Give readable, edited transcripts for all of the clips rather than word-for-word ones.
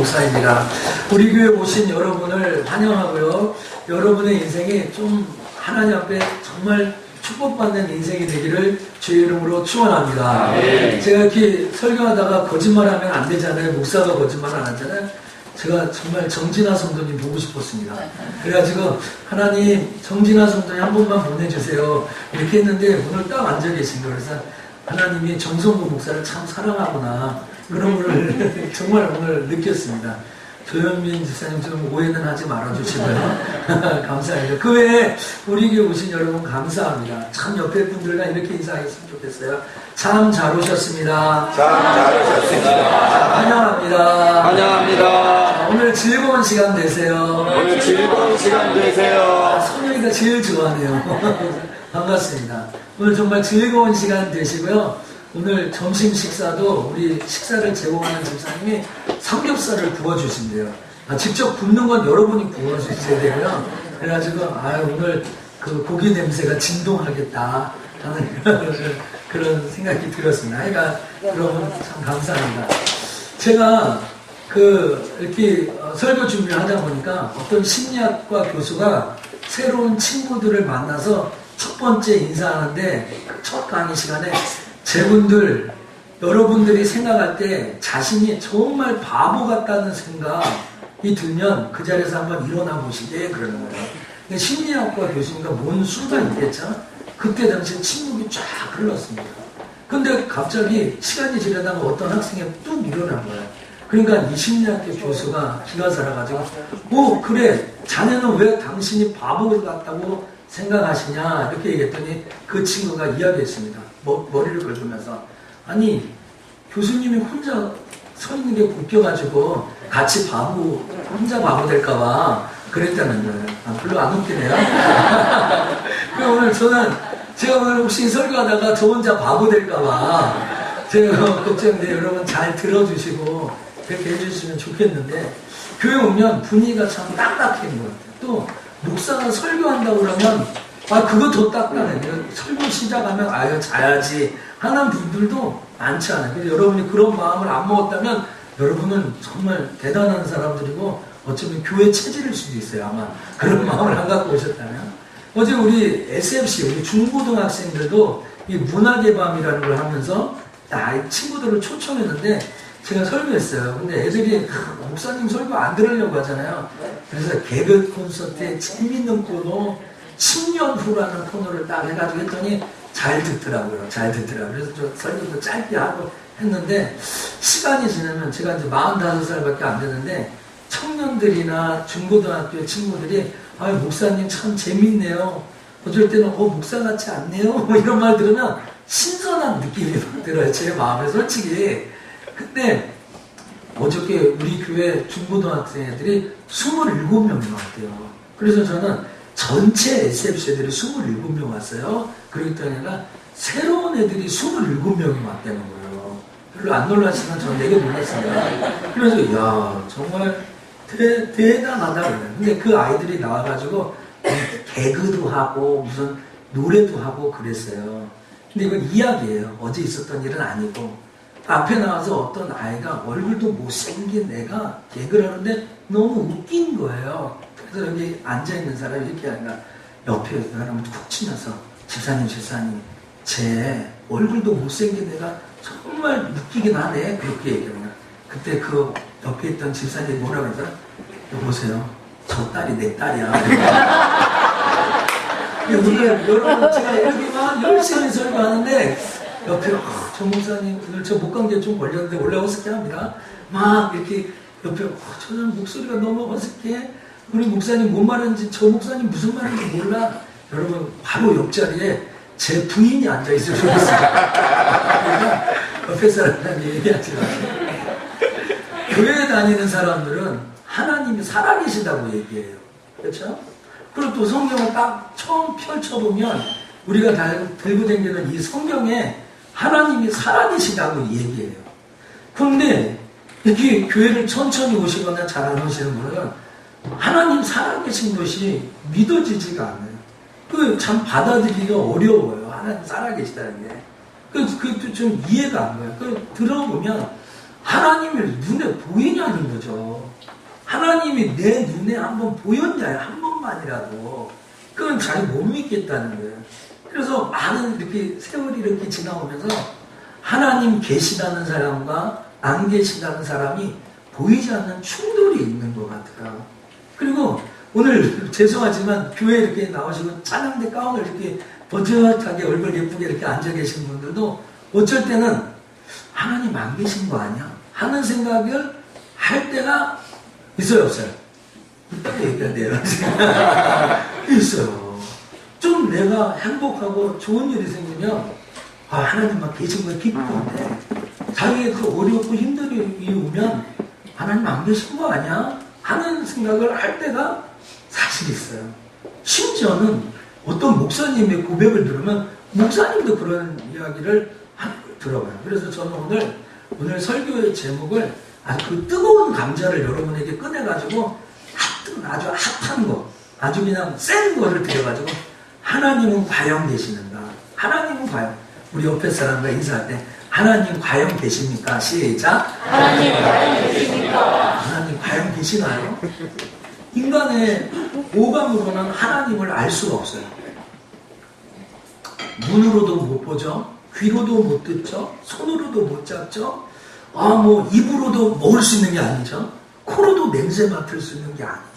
목사입니다. 우리 교회 오신 여러분을 환영하고요. 여러분의 인생이 좀 하나님 앞에 정말 축복받는 인생이 되기를 주의 이름으로 축원합니다. 제가 이렇게 설교하다가 거짓말하면 안 되잖아요. 목사가 거짓말 안 하잖아요. 제가 정말 정진아 성도님 보고 싶었습니다. 그래가지고 하나님 정진아 성도님 한 번만 보내주세요. 이렇게 했는데 오늘 딱 앉아 계신 거예요. 그래서 하나님이 정성구 목사를 참 사랑하구나 그런 걸 정말 오늘 느꼈습니다. 조현민 집사님 좀 오해는 하지 말아주시고요. 감사합니다. 그 외에 우리 교회 오신 여러분 감사합니다. 참 옆에 분들과 이렇게 인사했으면 좋겠어요. 참 잘 오셨습니다. 참 잘 오셨습니다. 환영합니다. 환영합니다. 오늘 즐거운 시간 되세요. 오늘 즐거운 시간 되세요. 선영이가 제일 좋아하네요. 반갑습니다. 오늘 정말 즐거운 시간 되시고요. 오늘 점심 식사도 우리 식사를 제공하는 집사님이 삼겹살을 구워주신대요. 직접 굽는 건 여러분이 구워주셔야 되고요. 그래가지고 오늘 그 고기 냄새가 진동하겠다 하는 그런 생각이 들었습니다. 그러니까 여러분 참 감사합니다. 제가 이렇게 설교 준비를 하다 보니까 어떤 심리학과 교수가 새로운 친구들을 만나서 첫 번째 인사하는데 첫 강의 시간에 제분들 여러분들이 생각할 때 자신이 정말 바보 같다는 생각이 들면 그 자리에서 한번 일어나 보시게 그러는 거예요. 심리학과 교수니까 뭔 수가 있겠죠? 그때 당시에 침묵이 쫙 흘렀습니다. 근데 갑자기 시간이 지나다가 어떤 학생이 뚝 일어난 거예요. 그러니까 이 심리학교 교수가 기가 살아가지고 그래 자네는 왜 당신이 바보 같다고 생각하시냐 이렇게 얘기했더니 그 친구가 이야기했습니다. 머리를 긁으면서 아니 교수님이 혼자 서 있는 게 웃겨가지고 같이 혼자 바보 될까봐 그랬다는 거예요. 별로 안 웃기네요. 제가 오늘 혹시 설교하다가 저 혼자 바보 될까봐 제가 걱정인데 여러분 잘 들어주시고 그렇게 해주시면 좋겠는데 교회 오면 분위기가 참 딱딱한 것 같아요. 또 목사가 설교한다고 그러면 그거 더 딱딱해요. 설교 시작하면 자야지 하는 분들도 많지 않아요. 그래서 여러분이 그런 마음을 안 먹었다면 여러분은 정말 대단한 사람들이고 어쩌면 교회 체질일 수도 있어요. 아마 그런 마음을 안 갖고 오셨다면. 어제 우리 SFC 우리 중고등학생들도 이 문학의 밤이라는 걸 하면서 친구들을 초청했는데 제가 설교했어요. 근데 애들이 목사님 설교 안 들으려고 하잖아요. 그래서 개그 콘서트에 재밌는 코너 10년 후라는 코너를 딱 해가지고 했더니 잘 듣더라고요. 그래서 저 설교도 짧게 하고 했는데 시간이 지나면 제가 이제 45살밖에 안 되는데 청년들이나 중고등학교 친구들이 목사님 참 재밌네요. 어쩔 때는 목사 같지 않네요. 뭐 이런 말 들으면 신선한 느낌이 들어요. 제 마음에 솔직히. 근데 어저께 우리 교회 중고등학생 애들이 27명이 왔대요. 그래서 저는 전체 SFC 애들이 27명 왔어요. 그러기 때문에 새로운 애들이 27명이 왔다는 거예요. 별로 안 놀라시면 저는 되게 놀랐어요. 그래서 정말 대단하다 그래요. 근데 그 아이들이 나와가지고 개그도 하고 무슨 노래도 하고 그랬어요. 근데 이건 이야기예요. 어제 있었던 일은 아니고 앞에 나와서 어떤 아이가 얼굴도 못생긴 애가 개그를 하는데 너무 웃긴 거예요. 그래서 여기 앉아있는 사람이 이렇게 하니까 옆에 사람을 쿡 치면서 집사님 제 얼굴도 못생긴 애가 정말 웃기긴 하네 그렇게 얘기하면 그때 그 옆에 있던 집사님이 뭐라 그러죠? 여보세요 저 딸이 내 딸이야. 여러분 제가 이렇게만 열심히 설교하는데 옆에 저 목사님 오늘 저 목감기에 좀 걸렸는데 원래 어색해합니다. 막 이렇게 옆에 저는 목소리가 너무 어색해. 우리 목사님 뭔 말하는지 저 목사님 무슨 말인지 몰라. 여러분 바로 옆자리에 제 부인이 앉아있어요. 그러니까 옆에 사람이 얘기하지 마세요. 교회 다니는 사람들은 하나님이 살아계시다고 얘기해요. 그렇죠? 그리고 또 성경을 딱 처음 펼쳐보면 우리가 들고 다니는 이 성경에 하나님이 살아계시다고 얘기해요. 그런데 이렇게 교회를 천천히 오시거나 잘 안 오시는 분은 하나님 살아계신 것이 믿어지지가 않아요. 참 받아들이기가 어려워요. 하나님 살아계시다는 게. 그것도 좀 이해가 안 가요. 들어보면 하나님을 눈에 보이냐는 거죠. 하나님이 내 눈에 한번 보였냐, 한 번만이라도. 그건 잘 못 믿겠다는 거예요. 그래서 많은 이렇게 세월이 이렇게 지나오면서 하나님 계시다는 사람과 안 계시다는 사람이 보이지 않는 충돌이 있는 것 같아요. 그리고 오늘 죄송하지만 교회 이렇게 나오시고 찬양대 가운을 이렇게 버젓하게 얼굴 예쁘게 이렇게 앉아 계신 분들도 어쩔 때는 하나님 안 계신 거 아니야? 하는 생각을 할 때가 있어요, 없어요? 이따가 얘기해야 돼요. 있어요. 좀 내가 행복하고 좋은 일이 생기면 하나님만 계신 거 기쁜데 자기의 그 어렵고 힘든 일이 오면 하나님 안 계신 거 아니야? 하는 생각을 할 때가 사실 있어요. 심지어는 어떤 목사님의 고백을 들으면 목사님도 그런 이야기를 들어봐요. 그래서 저는 오늘 설교의 제목을 아주 그 뜨거운 감자를 여러분에게 꺼내가지고 아주 핫한 거, 아주 그냥 센 거를 드려가지고 하나님은 과연 계시는가? 하나님은 과연? 우리 옆에 사람과 인사할 때 하나님 과연 계십니까? 시작. 하나님 과연 계십니까? 하나님 과연 계시나요? 인간의 오감으로는 하나님을 알 수가 없어요. 눈으로도 못 보죠. 귀로도 못 듣죠. 손으로도 못 잡죠. 입으로도 먹을 수 있는 게 아니죠. 코로도 냄새 맡을 수 있는 게 아니에요.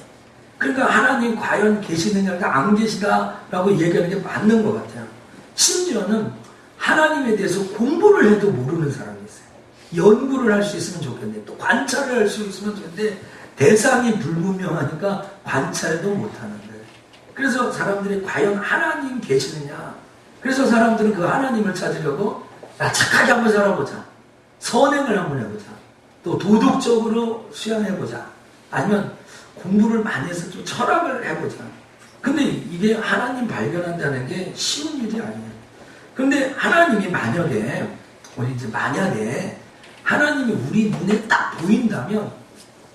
그러니까 하나님 과연 계시느냐가 안 계시다라고 얘기하는 게 맞는 것 같아요. 심지어는 하나님에 대해서 공부를 해도 모르는 사람이 있어요. 연구를 할 수 있으면 좋겠는데 또 관찰을 할 수 있으면 좋겠는데 대상이 불분명하니까 관찰도 못하는 거예요. 그래서 사람들이 과연 하나님 계시느냐. 그래서 사람들은 그 하나님을 찾으려고 착하게 한번 살아보자. 선행을 한번 해보자. 또 도덕적으로 수양해보자. 아니면 공부를 많이 해서 좀 철학을 해보자. 근데 이게 하나님 발견한다는 게 쉬운 일이 아니에요. 근데 하나님이 만약에 하나님이 우리 눈에 딱 보인다면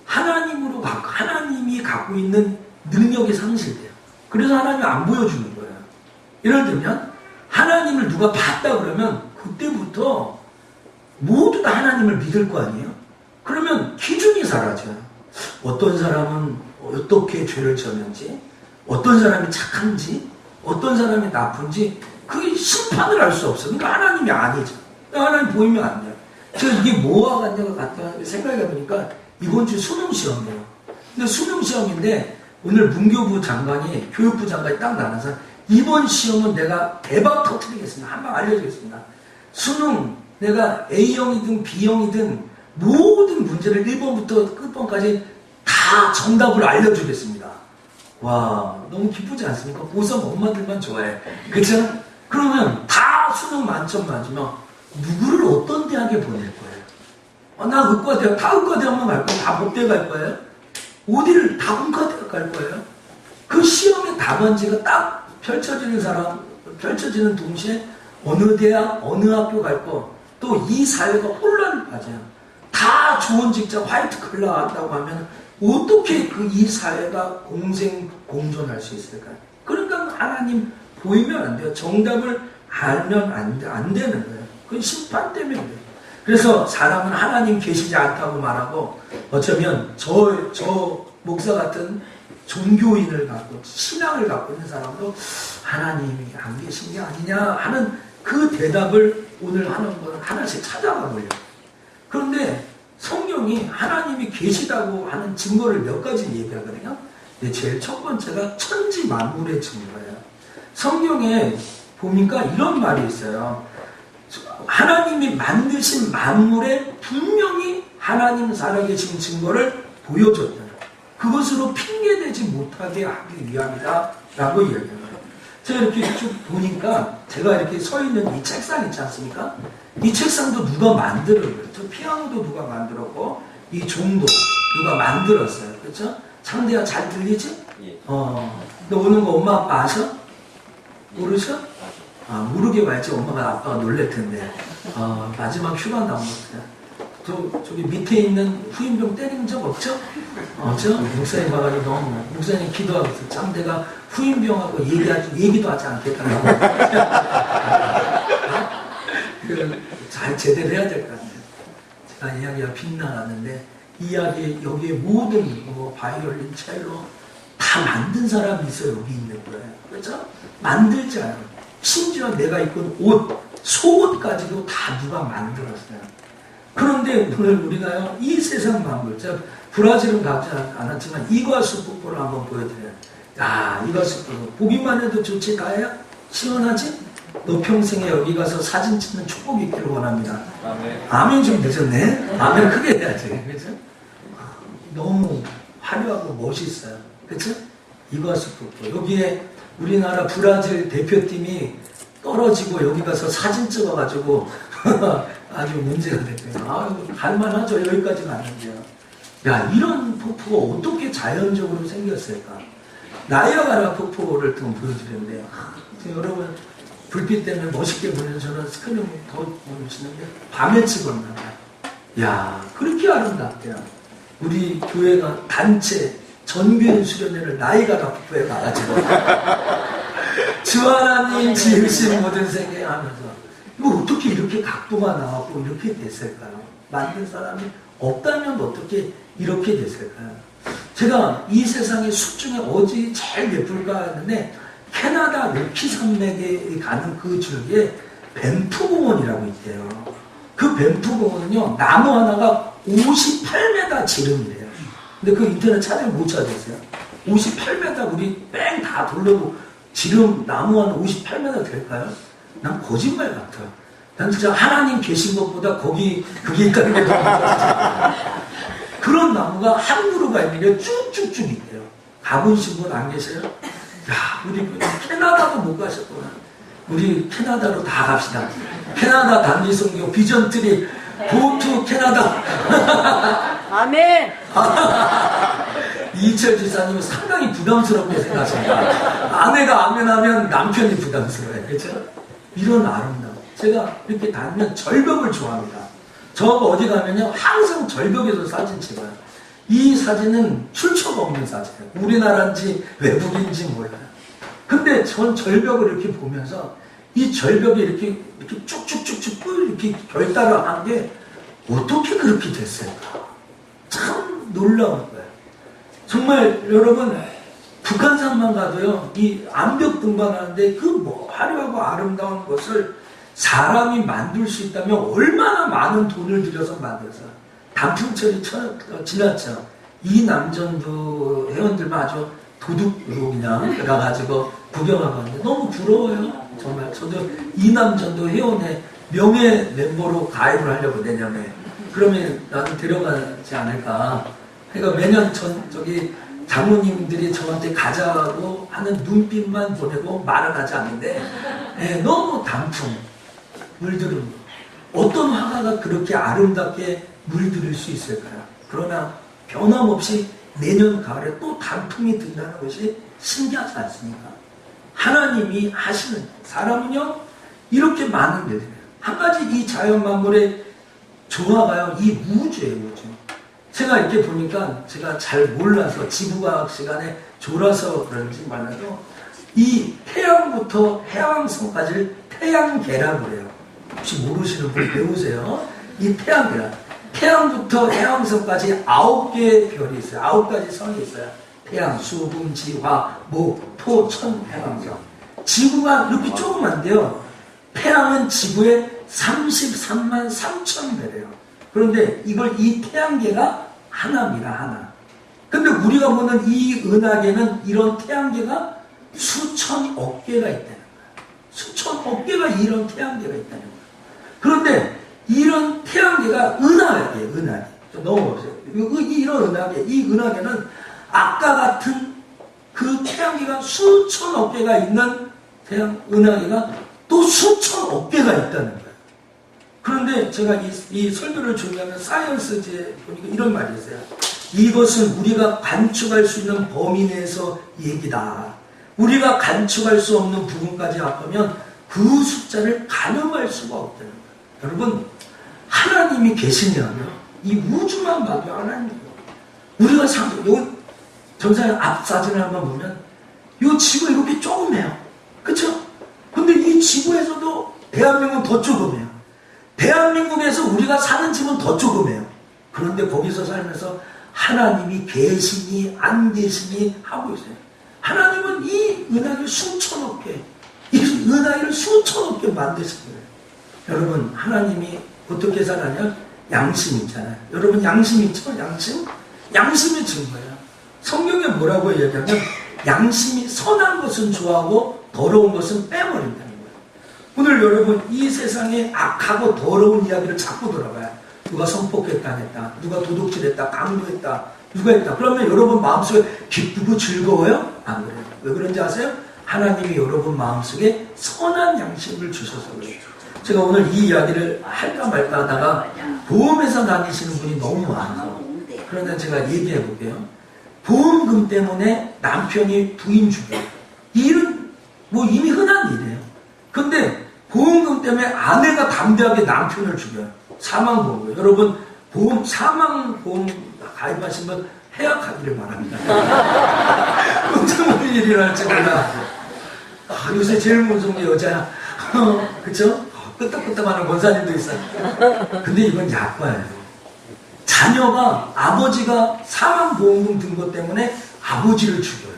하나님이 갖고 있는 능력이 상실돼요. 그래서 하나님이 안 보여주는 거예요. 예를 들면 하나님을 누가 봤다 그러면 그때부터 모두 다 하나님을 믿을 거 아니에요? 그러면 기준이 사라져요. 어떤 사람은 어떻게 죄를 졌는지, 어떤 사람이 착한지, 어떤 사람이 나쁜지 그게 심판을 할 수 없어요. 그러니까 하나님이 아니죠. 하나님 보이면 안 돼요. 제가 이게 뭐와 같냐 생각해 보니까 이번 주 수능 시험이에요. 근데 수능 시험인데 오늘 문교부 장관이 교육부 장관이 딱 나눠서 이번 시험은 내가 대박 터뜨리겠습니다. 한방 알려주겠습니다. 수능 내가 A형이든 B형이든 모든 문제를 1번부터 끝번까지 다 정답을 알려주겠습니다. 와, 너무 기쁘지 않습니까? 고3 엄마들만 좋아해. 그쵸? 그러면 다 수능 만점 맞으면 누구를 어떤 대학에 보낼 거예요? 나 의과대학, 다 의과대학만 갈 거예요? 다 법대 갈 거예요? 어디를 다 문과대학 갈 거예요? 그 시험의 답안지가 딱 펼쳐지는 동시에 어느 대학, 어느 학교 갈 거, 또 이 사회가 혼란을 가져요. 다 좋은 직장 화이트 컬러 한다고 하면 어떻게 이 사회가 공존할 수 있을까요? 그러니까 하나님 보이면 안 돼요. 정답을 알면 안 되는 거예요. 그건 심판 때문에 그래요. 그래서 사람은 하나님 계시지 않다고 말하고 어쩌면 저 목사 같은 종교인을 갖고 신앙을 갖고 있는 사람도 하나님이 안 계신 게 아니냐 하는 그 대답을 오늘 하나씩 찾아가 보려고. 그런데 성경이 하나님이 계시다고 하는 증거를 몇 가지 얘기하거든요. 근데 제일 첫 번째가 천지 만물의 증거예요. 성경에 보니까 이런 말이 있어요. 하나님이 만드신 만물에 분명히 하나님 살아계신 증거를 보여줬다. 그것으로 핑계대지 못하게 하기 위함이다 라고 이야기해요. 제가 이렇게 쭉 보니까 제가 이렇게 서 있는 이 책상 있지 않습니까? 이 책상도 누가 만들었어요. 저 피아노도 누가 만들었고 이 종도 누가 만들었어요. 그렇죠? 상대가 잘 들리지? 너 오는 거 엄마 아빠 아셔? 모르셔? 모르게 말지 엄마가 아빠가 놀랄 텐데 마지막 휴가 나온 것 저기 밑에 있는 후임병 때린 적 없죠? 없죠? 목사님 와가지고 너무 목사님 기도하고 있어. 짱대가 후임병하고 얘기도 하지 않겠다고. 잘 제대로 해야 될 것 같아요. 이야기가 빗나갔는데 이야기 여기에 모든 바이올린, 첼로 다 만든 사람이 있어요. 여기 있는 거예요. 그렇죠? 만들지 않아요. 심지어 내가 입은 옷, 속옷까지도 다 누가 만들었어요. 그런데 오늘 우리가요, 이 세상 만물, 제가 브라질은 가지 않았지만 이과수 폭포를 한번 보여드려요. 야, 이과수 폭포. 보기만 해도 좋지, 다야? 시원하지? 너 평생에 여기 가서 사진 찍는 축복이 있기를 원합니다. 아멘. 아멘 좀 늦었네? 아멘 크게 해야지. 그죠? 너무 화려하고 멋있어요. 그쵸? 이과수 폭포. 여기에 우리나라 브라질 대표팀이 떨어지고 여기 가서 사진 찍어가지고 아주 문제가 됐고요. 아유, 갈만하죠. 여기까지 갔는데요. 야, 이런 폭포가 어떻게 자연적으로 생겼을까? 나이아가라 폭포를 좀 보여드렸는데요. 여러분, 불빛 때문에 멋있게 보이는 저는 스크린 더 보여주시는데 밤에 찍었나 봐요. 야, 그렇게 아름답대요. 우리 교회가 단체 전교인 수련회를 나이아가라 폭포에 가가지고 주 하나님 지으신 모든 세계 하면서 이거 어떻게 이렇게 각도가 나왔고 이렇게 됐을까요? 만든 사람이 없다면 어떻게 이렇게 됐을까요? 제가 이 세상의 숲 중에 어디 제일 예쁠까 했는데 캐나다 로키 산맥에 가는 그 줄기에 밴프 공원이라고 있대요. 그 밴프 공원은요, 나무 하나가 58m 지름이래요. 근데 그 인터넷 찾으면 못 찾았어요. 58m 우리 뺑 다 돌려도 지름 나무 한 58m 될까요? 난 거짓말 같아요. 난 진짜 하나님 계신 것보다 거기 그게 있다는 게 더 그런 나무가 한 그루가 있는 게 쭉쭉쭉 있대요. 가보신 분 안 계세요? 야, 우리 캐나다도 못 가셨구나. 우리 캐나다로 다 갑시다. 캐나다 단기선교 비전트리 고투 캐나다. 아멘. 이철 지사님은 상당히 부담스럽게 생각하십니다. 아내가 아멘하면 남편이 부담스러워요. 그렇죠? 이런 아름다움. 제가 이렇게 다니면 절벽을 좋아합니다. 저가 어디 가면요, 항상 절벽에서 사진 찍어요. 이 사진은 출처가 없는 사진이에요. 우리나라인지 외국인지 몰라요. 근데 전 절벽을 이렇게 보면서 이 절벽이 이렇게 쭉쭉쭉쭉 이렇게 결단을 한 게 어떻게 그렇게 됐을까? 참 놀라운 거예요. 정말 여러분, 북한산만 가도요, 이 암벽 등반하는데 그 뭐 화려하고 아름다운 것을 사람이 만들 수 있다면 얼마나 많은 돈을 들여서 만들어서 단풍철이 지났죠. 이 남전도 회원들만 아주 도둑으로 그냥 가가지고 구경하거든요. 너무 부러워요. 정말 저도 이 남전도 회원의 명예 멤버로 가입을 하려고 내년에. 그러면 나도 데려가지 않을까. 그러니까 매년 저기 장로님들이 저한테 가자고 하는 눈빛만 보내고 말을 하지 않는데, 너무 단풍, 물들음. 어떤 화가가 그렇게 아름답게 물들일 수 있을까요? 그러나 변함없이 내년 가을에 또 단풍이 든다는 것이 신기하지 않습니까? 하나님이 하시는, 사람은요, 이렇게 많은 데들. 한 가지 이 자연 만물의 조화가요, 이 우주예요, 우주. 제가 이렇게 보니까 제가 잘 몰라서 지구과학 시간에 졸아서 그런지 몰라도 이 태양부터 해왕성까지를 태양계라고 그래요. 혹시 모르시는 분 배우세요. 이 태양계라. 태양부터 해왕성까지 9개의 별이 있어요. 9가지 성이 있어요. 태양, 수, 금, 지, 화, 목, 토, 천, 해왕성. 지구가 이렇게 조그만데요. 태양은 지구의 33만 3천 배래요. 그런데 이걸 이 태양계가 하나입니다, 하나. 근데 우리가 보는 이 은하계는 이런 태양계가 수천억 개가 있다는 거예요. 수천억 개가 이런 태양계가 있다는 거예요. 그런데 이런 태양계가 은하계예요, 은하계. 좀 넘어보세요. 이런 은하계, 이 은하계는 아까 같은 그 태양계가 수천억 개가 있는 은하계가 또 수천억 개가 있다는 거예요. 그런데 제가 이 설교를 준비하면 사이언스지에 보니까 이런 말이 있어요. 이것은 우리가 관측할 수 있는 범위 내에서 얘기다. 우리가 관측할 수 없는 부분까지 합하면 그 숫자를 가늠할 수가 없다는 거예요. 여러분, 하나님이 계시냐면 이 우주만 봐도 하나님이에요. 우리가 여기 전사의 앞 사진을 한번 보면 이 지구 이렇게 조그매요. 그렇죠? 근데 이 지구에서도 대한민국은 더 조그매요. 대한민국에서 우리가 사는 집은 더 조그매요. 그런데 거기서 살면서 하나님이 계시니 안 계시니 하고 있어요. 하나님은 이 은하를 수천억 개, 이 은하를 수천억 개 만드신 거예요. 여러분, 하나님이 어떻게 살아냐? 양심 있잖아요. 여러분, 양심 있죠? 양심? 양심이 증거예요. 성경에 뭐라고 얘기하면 양심이 선한 것은 좋아하고 더러운 것은 빼버린다는 거예요. 오늘 여러분, 이 세상에 악하고 더러운 이야기를 자꾸 들어봐요. 누가 성폭했다 했다, 누가 도둑질했다, 강도했다, 누가 했다. 그러면 여러분 마음속에 기쁘고 즐거워요? 안 그래요. 왜 그런지 아세요? 하나님이 여러분 마음속에 선한 양심을 주셔서 그래요. 제가 오늘 이 이야기를 할까 말까 하다가 보험회사 다니시는 분이 너무 많아요. 그런데 제가 얘기해 볼게요. 보험금 때문에 남편이 부인 죽여요. 이 일은 뭐 이미 흔한 일이에요. 근데 보험금 때문에 아내가 담대하게 남편을 죽여요. 사망보험. 여러분, 사망보험 가입하신 분 해약하기를 바랍니다. 언제 무슨 일이 일어날지 몰라. 요새 제일 무서운 게 여자야. 그쵸? 끄떡끄떡하는 권사님도 있어요. 근데 이건 약과예요. 자녀가 아버지가 사망보험금 든 것 때문에 아버지를 죽여요.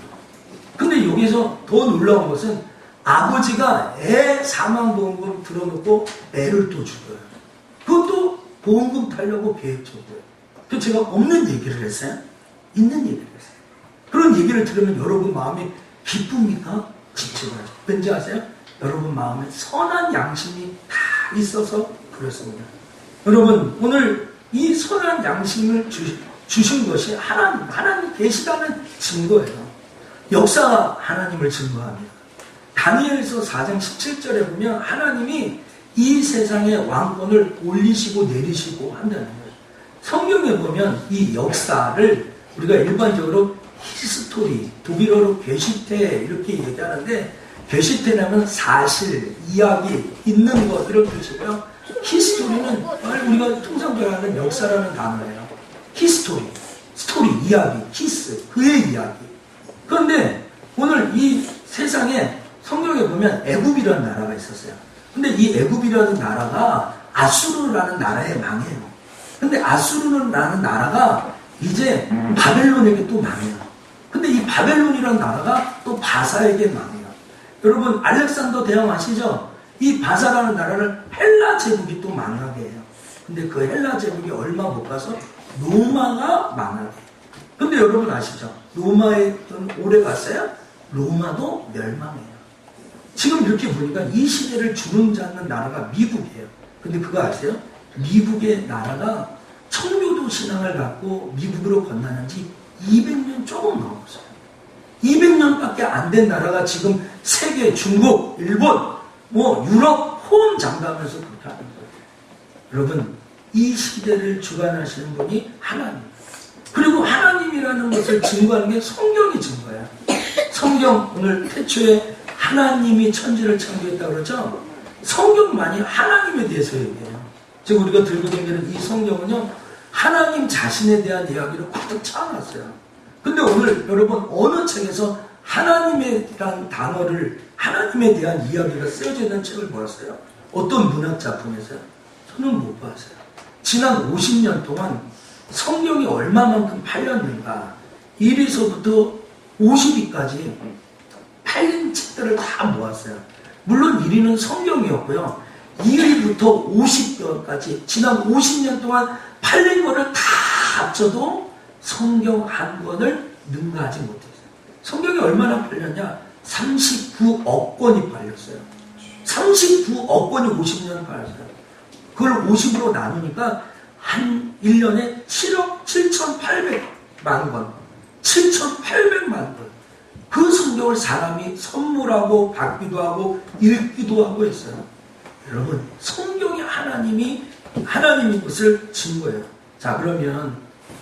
근데 여기서 더 놀라운 것은 아버지가 애 사망보험금 들어놓고 애를 또 죽여요. 그것도 보험금 타려고 계획적으로. 그래서 제가 없는 얘기를 했어요? 있는 얘기를 했어요. 그런 얘기를 들으면 여러분 마음이 기쁩니까? 지치가요. 왠지 아세요? 여러분 마음에 선한 양심이 다 있어서 그렇습니다. 여러분, 오늘 이 선한 양심을 주신 것이 하나님 계시다는 증거예요. 역사가 하나님을 증거합니다. 다니엘서 4장 17절에 보면 하나님이 이 세상의 왕권을 올리시고 내리시고 한다는 거예요. 성경에 보면 이 역사를 우리가 일반적으로 히스토리, 독일어로 게시테 이렇게 얘기하는데, 게시테라면 사실, 이야기, 있는 것 이런 뜻이고요. 히스토리는 우리가 통상적으로 하는 역사라는 단어예요. 히스토리, 스토리, 이야기, 히스, 그의 이야기. 그런데 오늘 이 세상에 성경에 보면 애굽이라는 나라가 있었어요. 근데 이 애굽이라는 나라가 아수르라는 나라에 망해요. 근데 아수르라는 나라가 이제 바벨론에게 또 망해요. 근데 이 바벨론이라는 나라가 또 바사에게 망해요. 여러분, 알렉산더 대왕 아시죠? 이 바사라는 나라를 헬라 제국이 또 망하게 해요. 근데 그 헬라 제국이 얼마 못 가서 로마가 망하게 해요. 근데 여러분 아시죠? 로마에 오래 갔어요? 로마도 멸망해요. 지금 이렇게 보니까 이 시대를 주름잡는 나라가 미국이에요. 근데 그거 아세요? 미국의 나라가 청교도 신앙을 갖고 미국으로 건너는 지 200년 조금 넘었어요. 200년밖에 안 된 나라가 지금 세계, 중국, 일본, 유럽 호언장담하면서 그렇게 하는 거예요. 여러분, 이 시대를 주관하시는 분이 하나님. 그리고 하나님이라는 것을 증거하는 게 성경이 증거예요. 성경, 오늘 태초에 하나님이 천지를 창조했다고 그러죠? 성경만이 하나님에 대해서 얘기해요. 지금 우리가 들고 다니는 이 성경은요, 하나님 자신에 대한 이야기를 가득 차놨어요. 근데 오늘 여러분 어느 책에서 하나님에 대한 단어를, 하나님에 대한 이야기가 쓰여져 있는 책을 보았어요? 어떤 문학 작품에서요? 저는 못 봤어요. 지난 50년 동안 성경이 얼마만큼 팔렸는가, 1위서부터 50위까지 팔린 책들을 다 모았어요. 물론 1위는 성경이었고요. 2위부터 50권까지 지난 50년 동안 팔린 거를 다 합쳐도 성경 한 권을 능가하지 못했어요. 성경이 얼마나 팔렸냐? 39억 권이 팔렸어요. 39억 권이 50년 팔렸어요. 그걸 50으로 나누니까 한 1년에 7억 7,800만 권, 7,800만 권. 그 성경을 사람이 선물하고 받기도 하고 읽기도 하고 했어요. 여러분, 성경이 하나님인 것을 증거해요. 자, 그러면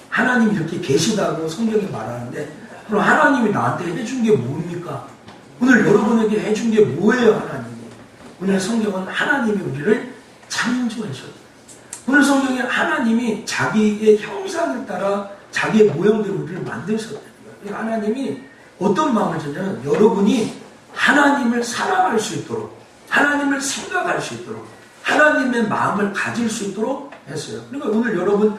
하나님이 이렇게 계시다고 성경이 말하는데, 그럼 하나님이 나한테 해준 게 뭡니까? 오늘 여러분에게 해준 게 뭐예요, 하나님이? 오늘 성경은 하나님이 우리를 창조하셨어요. 오늘 성경에 하나님이 자기의 형상을 따라 자기의 모형대로 우리를 만드셨다는 거예요. 하나님이 어떤 마음을 줬냐면, 여러분이 하나님을 사랑할 수 있도록, 하나님을 생각할 수 있도록, 하나님의 마음을 가질 수 있도록 했어요. 그러니까 오늘 여러분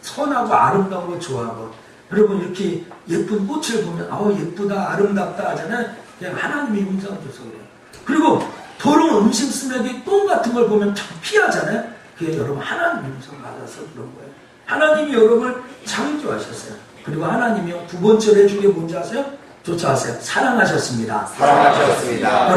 선하고 아름다운 거 좋아하고 여러분 이렇게 예쁜 꽃을 보면 예쁘다 아름답다 하잖아요. 그냥 하나님의 음성을 줘서 그래요. 그리고 더러운 음식 쓰레기 똥 같은 걸 보면 참 피하잖아요. 그게 여러분 하나님의 음성을 받아서 그런 거예요. 하나님이 여러분을 창조하셨어요. 그리고 하나님이요 두 번째로 해준 게 뭔지 아세요? 쫓아왔어요. 사랑하셨습니다. 사랑하셨습니다.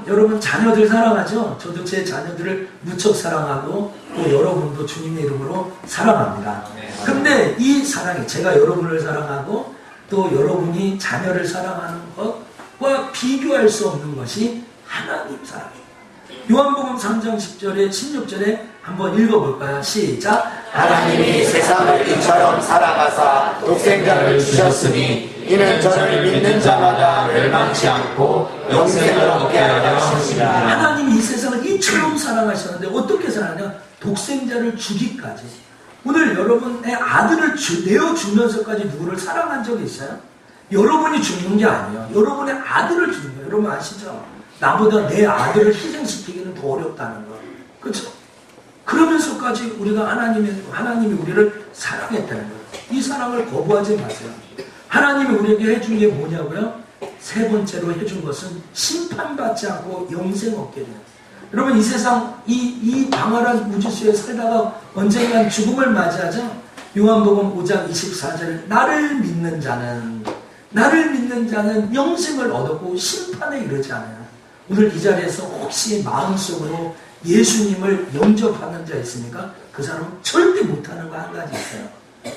여러분 자녀들 사랑하죠? 저도 제 자녀들을 무척 사랑하고 또 여러분도 주님의 이름으로 사랑합니다. 근데 이 사랑이 제가 여러분을 사랑하고 또 여러분이 자녀를 사랑하는 것과 비교할 수 없는 것이 하나님 사랑입니다. 요한복음 3장 10절에 16절에 한번 읽어볼까요? 시작. 하나님이 세상을 이처럼 사랑하사 독생자를 주셨으니 이는 저를 믿는 자마다 멸망치 않고 영생을 얻게 하려 하십니다. 하나님이 이 세상을 이처럼 사랑하셨는데 어떻게 사랑하냐? 독생자를 주기까지. 오늘 여러분의 아들을 내어주면서까지 누구를 사랑한 적이 있어요? 여러분이 죽는 게 아니에요. 여러분의 아들을 주는 거예요. 여러분 아시죠? 나보다 내 아들을 희생시키기는 더 어렵다는 거. 그렇죠? 그러면서까지 우리가 하나님이 우리를 사랑했다는 거예요. 이 사랑을 거부하지 마세요. 하나님이 우리에게 해준 게 뭐냐고요? 세 번째로 해준 것은 심판받지 않고 영생 얻게 돼요. 여러분 이 세상 이 방활한 우주수에 살다가 언젠간 죽음을 맞이하죠. 요한복음 5장 24절에 나를 믿는 자는 영생을 얻었고 심판에 이르지 않아요. 오늘 이 자리에서 혹시 마음속으로 예수님을 영접하는 자 있습니까? 그 사람은 절대 못하는 거 한 가지 있어요.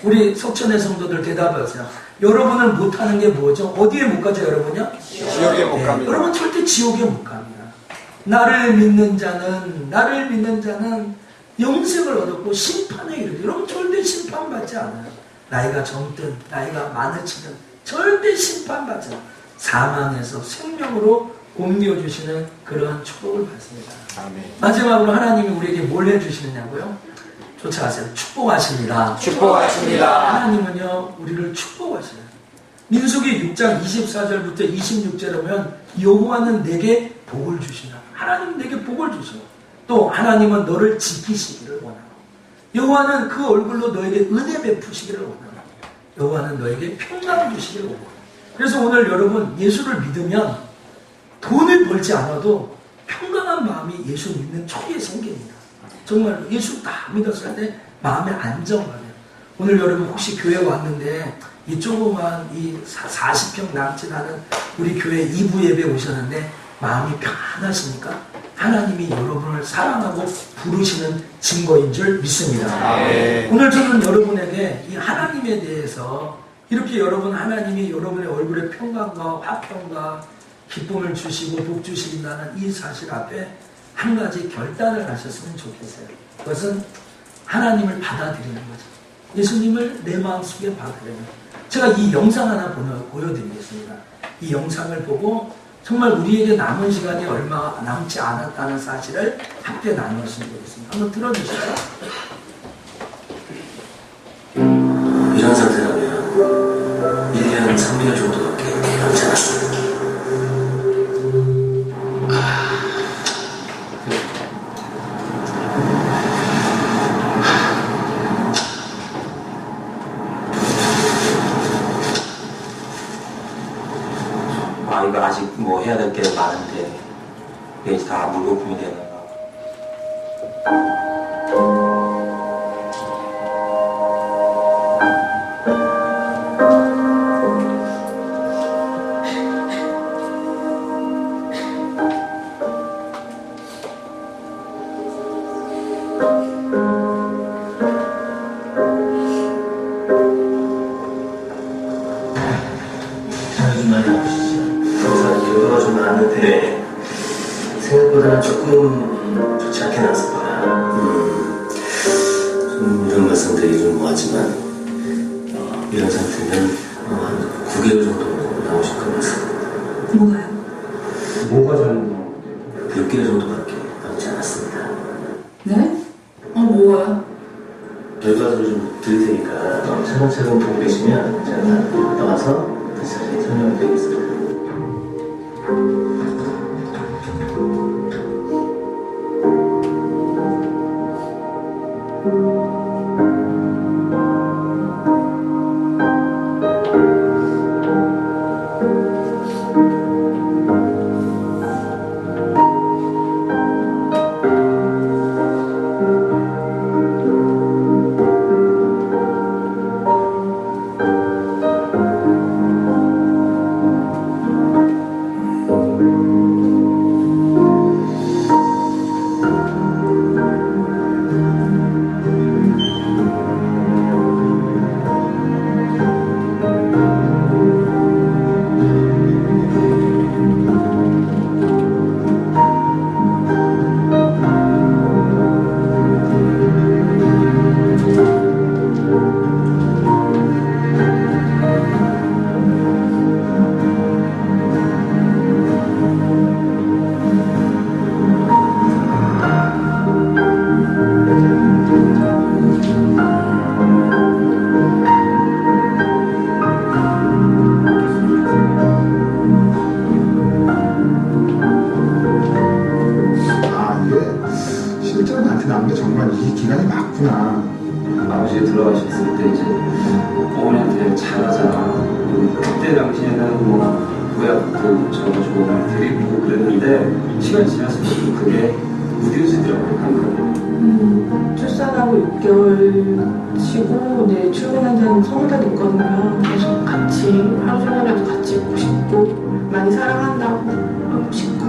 우리 석천의 성도들 대답하세요. 여러분은 못하는 게 뭐죠? 어디에 못 가죠 여러분요? 지옥에 못 갑니다. 여러분 절대 지옥에 못 갑니다. 나를 믿는 자는 영생을 얻었고 심판에 이르죠. 여러분 절대 심판받지 않아요. 나이가 젊든 나이가 많으시든 절대 심판받지 않아요. 사망에서 생명으로 옮겨주시는 그러한 축복을 받습니다. 아멘. 마지막으로 하나님이 우리에게 뭘 해주시느냐고요? 쫓아가세요. 축복하십니다. 축복하십니다. 하나님은요 우리를 축복하셔요. 민수기 6장 24절부터 26절에 보면 여호와는 내게 복을 주시나. 하나님은 내게 복을 주셔요. 또 하나님은 너를 지키시기를 원하고 여호와는 그 얼굴로 너에게 은혜 베푸시기를 원하고 여호와는 너에게 평강을 주시기를 원하고. 그래서 오늘 여러분 예수를 믿으면 돈을 벌지 않아도 평강한 마음이 예수 믿는 초기에 생깁니다. 정말 예수 다 믿었을 때 마음의 안정감이에요. 오늘 여러분 혹시 교회 왔는데 이 조그만 이 40평 남짓 하는 우리 교회 2부 예배 오셨는데 마음이 편하십니까? 하나님이 여러분을 사랑하고 부르시는 증거인 줄 믿습니다. 오늘 저는 여러분에게 이 하나님에 대해서 이렇게 하나님이 여러분의 얼굴에 평강과 화평과 기쁨을 주시고 복 주신다는 이 사실 앞에 한 가지 결단을 하셨으면 좋겠어요. 그것은 하나님을 받아들이는 거죠. 예수님을 내 마음속에 받아들이는 거죠. 제가 이 영상 하나 보여드리겠습니다. 이 영상을 보고 정말 우리에게 남은 시간이 얼마 남지 않았다는 사실을 함께 나누었으면 좋겠습니다. 한번 들어주시죠. 이런 상태라면 1년 3개월 정도밖에 남지 않았습니다. 이거 아직 뭐 해야 될 게 많은데 이게 다 물거품이 되나. 생각보다 조금 좋지 않게 나왔습니다. 좀 이런 말씀드리기 좀 뭐하지만 이런 상태는 한 9개월 정도 나오실 것 같습니다. 뭐가요? 뭐가 좀 6개월 정도밖에 남지 않았습니다. 네? 뭐가요? 결과를 좀 드릴 테니까 차근차근 보고 계시면 제가 나와서 다시 설명을 드리겠습니다. 그때 당시에는 뭐 구약도 적어주고 말 드리고 그랬는데 시간이 지났으면 그게 무디우스더라고요, 감각이. 출산하고 6개월 쉬고 이제 출근한 지는 서울 다 됐거든요. 계속 같이 하루 종일이라도 같이 있고 싶고 많이 사랑한다고 하고 싶고.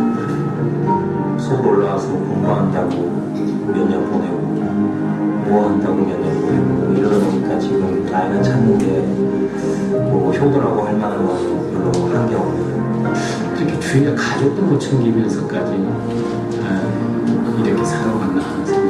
서울 올라와서 공부한다고 몇 년 보내고 뭐 한다고 몇 년 보내고 이러다 보니까 지금 나이가 찼는데 뭐 효도라고 할 만한 건 별로 한 게 없는. 특히 주위에 가족도 못 챙기면서까지 이렇게 살아왔나 하는 생각이.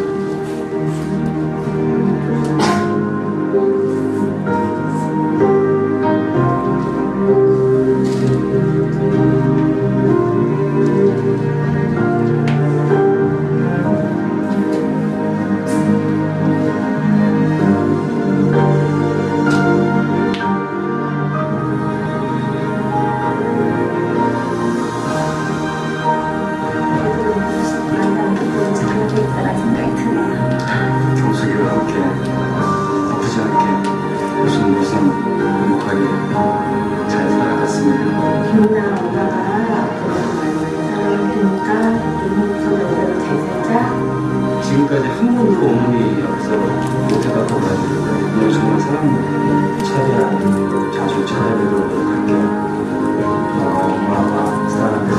경숙이와 함께 아프지 않게 무슨 행복하게 잘 살아갔습니다. 김이나 엄마가 앞으로도 많이 사랑할 테니까 이모부터 너희들 잘 살자. 지금까지 한 번도 어머니 앞에서 못해봤다고 하는데 오늘 정말 사랑합니다. 최대한 자주 찾아뵈도록 노력할게요. 엄마 아빠 사랑합니다.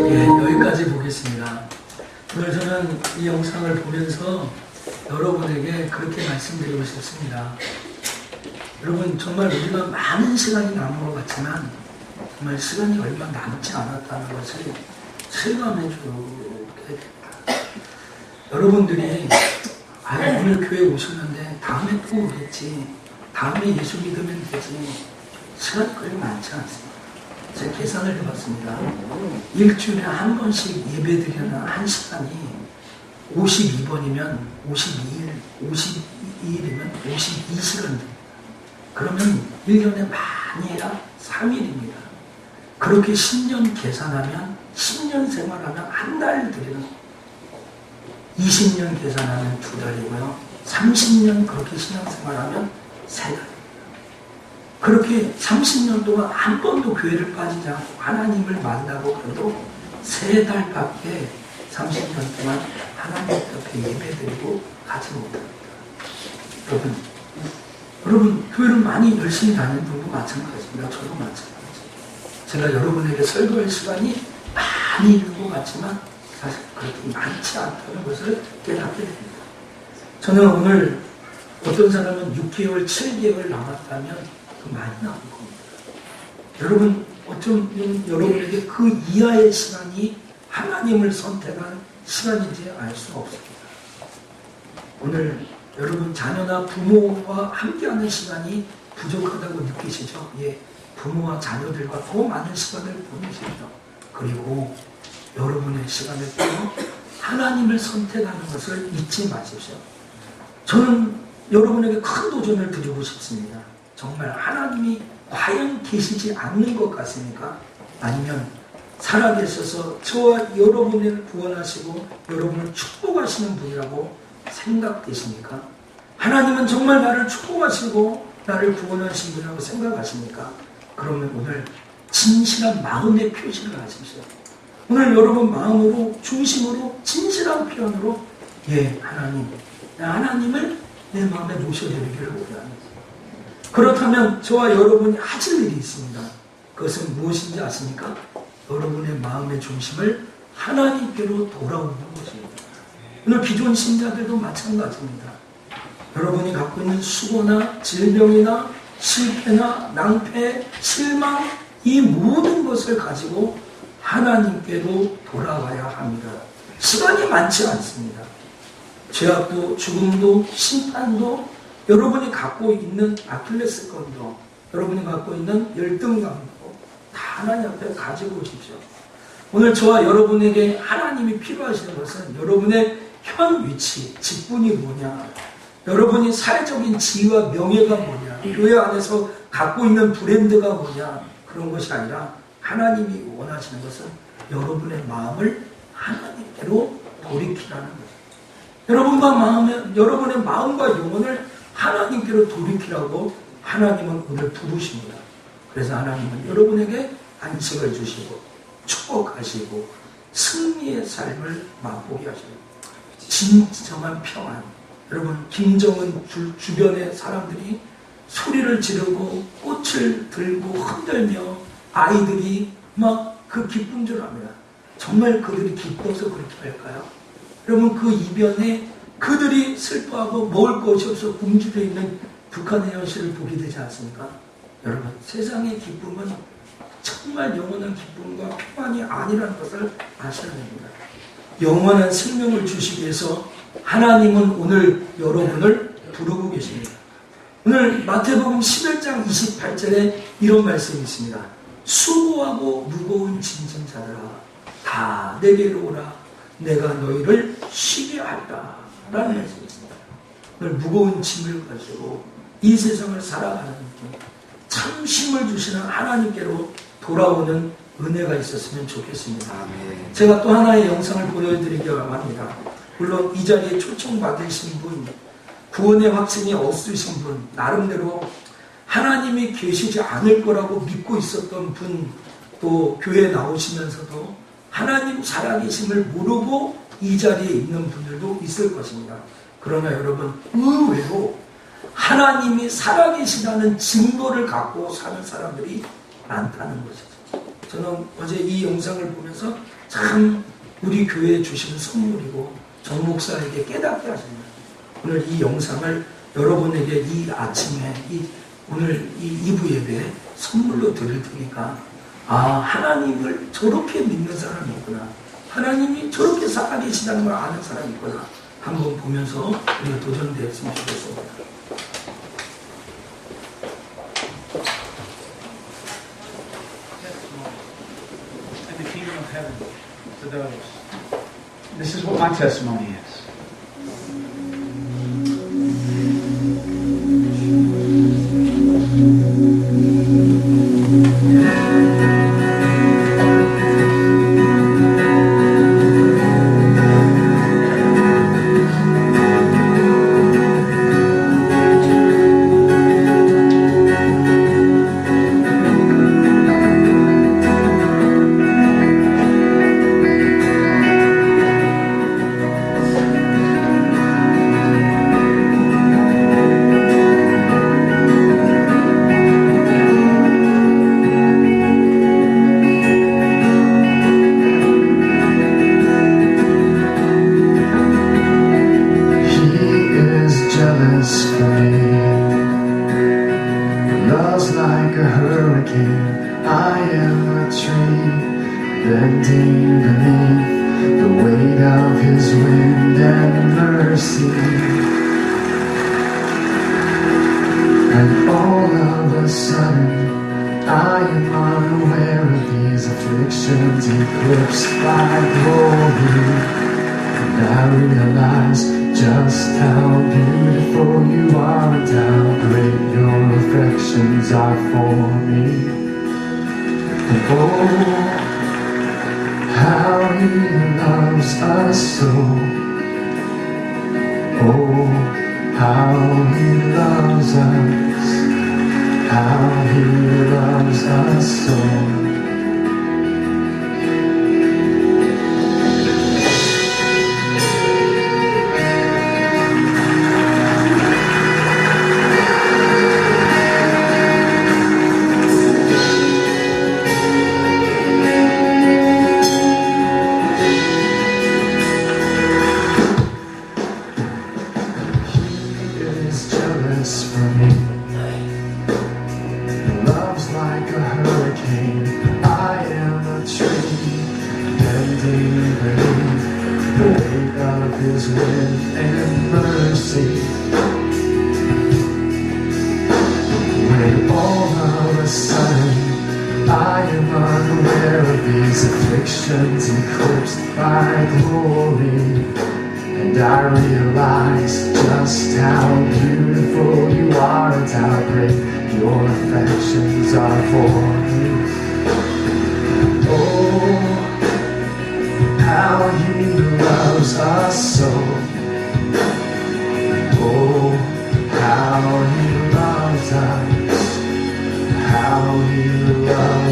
예, 여기까지 보겠습니다. 오늘 저는 이 영상을 보면서 여러분에게 그렇게 말씀드리고 싶습니다. 여러분, 정말 우리가 많은 시간이 남은 것 같지만 정말 시간이 얼마 남지 않았다는 것을 실감해 주게 됩니다. 여러분들이 오늘 교회 오셨는데 다음에 또 오겠지, 다음에 예수 믿으면 되지, 시간이 그리 많지 않습니다. 제가 계산을 해봤습니다. 일주일에 한 번씩 예배 드리는 한 시간이 52번이면 52일이면 52시간. 그러면 1년에 많이 해야 3일입니다. 그렇게 10년 계산하면 10년 생활하면 한 달 드리는, 20년 계산하면 2달이고요. 30년 그렇게 신앙생활하면 3달. 그렇게 30년 동안 한 번도 교회를 빠지지 않고 하나님을 만나고 그래도 3달밖에 30년 동안 하나님 옆에 예배드리고 가지 못합니다. 여러분 교회를 많이 열심히 다니는 분도 마찬가지입니다. 저도 마찬가지입니다. 제가 여러분에게 설교할 시간이 많이 있는 것 같지만 사실 그렇게 많지 않다는 것을 깨닫게 됩니다. 저는 오늘 어떤 사람은 6개월, 7개월 남았다면 많이 남은 겁니다. 여러분, 어쩌면 여러분에게 그 이하의 시간이 하나님을 선택한 시간인지 알 수가 없습니다. 오늘 여러분 자녀나 부모와 함께하는 시간이 부족하다고 느끼시죠? 예, 부모와 자녀들과 더 많은 시간을 보내시죠. 그리고 여러분의 시간을 또 하나님을 선택하는 것을 잊지 마십시오. 저는 여러분에게 큰 도전을 드리고 싶습니다. 정말 하나님이 과연 계시지 않는 것 같습니까? 아니면 살아계셔서 저와 여러분을 구원하시고 여러분을 축복하시는 분이라고 생각되십니까? 하나님은 정말 나를 축복하시고 나를 구원하신 분이라고 생각하십니까? 그러면 오늘 진실한 마음의 표시를 하십시오. 오늘 여러분 마음으로, 중심으로, 진실한 표현으로 예, 하나님, 하나님을 내 마음에 모셔드리기를 원합니다. 그렇다면 저와 여러분이 하실 일이 있습니다. 그것은 무엇인지 아십니까? 여러분의 마음의 중심을 하나님께로 돌아오는 것입니다. 오늘 기존 신자들도 마찬가지입니다. 여러분이 갖고 있는 수고나 질병이나 실패나 낭패, 실망, 이 모든 것을 가지고 하나님께로 돌아가야 합니다. 시간이 많지 않습니다. 죄악도, 죽음도, 심판도, 여러분이 갖고 있는 아킬레스건도, 여러분이 갖고 있는 열등감도 다 하나님 앞에 가지고 오십시오. 오늘 저와 여러분에게 하나님이 필요하시는 것은 여러분의 현 위치, 직분이 뭐냐, 여러분이 사회적인 지위와 명예가 뭐냐, 교회 안에서 갖고 있는 브랜드가 뭐냐, 그런 것이 아니라 하나님이 원하시는 것은 여러분의 마음을 하나님께로 돌이키라는 것입니다. 여러분의 마음과 영혼을 하나님께로 돌이키라고 하나님은 오늘 부르십니다. 그래서 하나님은 여러분에게 안식을 주시고 축복하시고 승리의 삶을 맛보게 하시고 진정한 평안. 여러분, 김정은 주변의 사람들이 소리를 지르고 꽃을 들고 흔들며 아이들이 막 그 기쁜 줄 압니다. 정말 그들이 기뻐서 그렇게 할까요? 여러분, 그 이변에 그들이 슬퍼하고 먹을 것이 없어 굶주려 있는 북한의 현실을 보게 되지 않습니까? 여러분, 세상의 기쁨은 정말 영원한 기쁨과 평안이 아니라는 것을 아셔야 됩니다. 영원한 생명을 주시기 위해서 하나님은 오늘 여러분을 부르고 계십니다. 오늘 마태복음 11장 28절에 이런 말씀이 있습니다. 수고하고 무거운 짐진 자들아 다 내게로 오라 내가 너희를 쉬게 하리라 라는 말씀이 있습니다. 오늘 무거운 짐을 가지고 이 세상을 살아가는 참 힘을 주시는 하나님께로 돌아오는 은혜가 있었으면 좋겠습니다. 제가 또 하나의 영상을 보여드리기 합니다. 물론 이 자리에 초청받으신 분, 구원의 확신이 없으신 분, 나름대로 하나님이 계시지 않을 거라고 믿고 있었던 분, 또 교회에 나오시면서도 하나님 살아계심을 모르고 이 자리에 있는 분들도 있을 것입니다. 그러나 여러분, 의외로 하나님이 살아계시다는 증거를 갖고 사는 사람들이 많다는 것이죠. 저는 어제 이 영상을 보면서 참 우리 교회에 주시는 선물이고 정 목사에게 깨닫게 하십니다. 오늘 이 영상을 여러분에게 이 아침에 오늘 이 2부 예배에 선물로 드릴 테니까 하나님을 저렇게 믿는 사람이 있구나, 하나님이 저렇게 살아계시다는 걸 아는 사람이 있구나 한번 보면서 우리가 도전되었으면 좋겠습니다. In the kingdom of heaven to those. This is what my testimony is.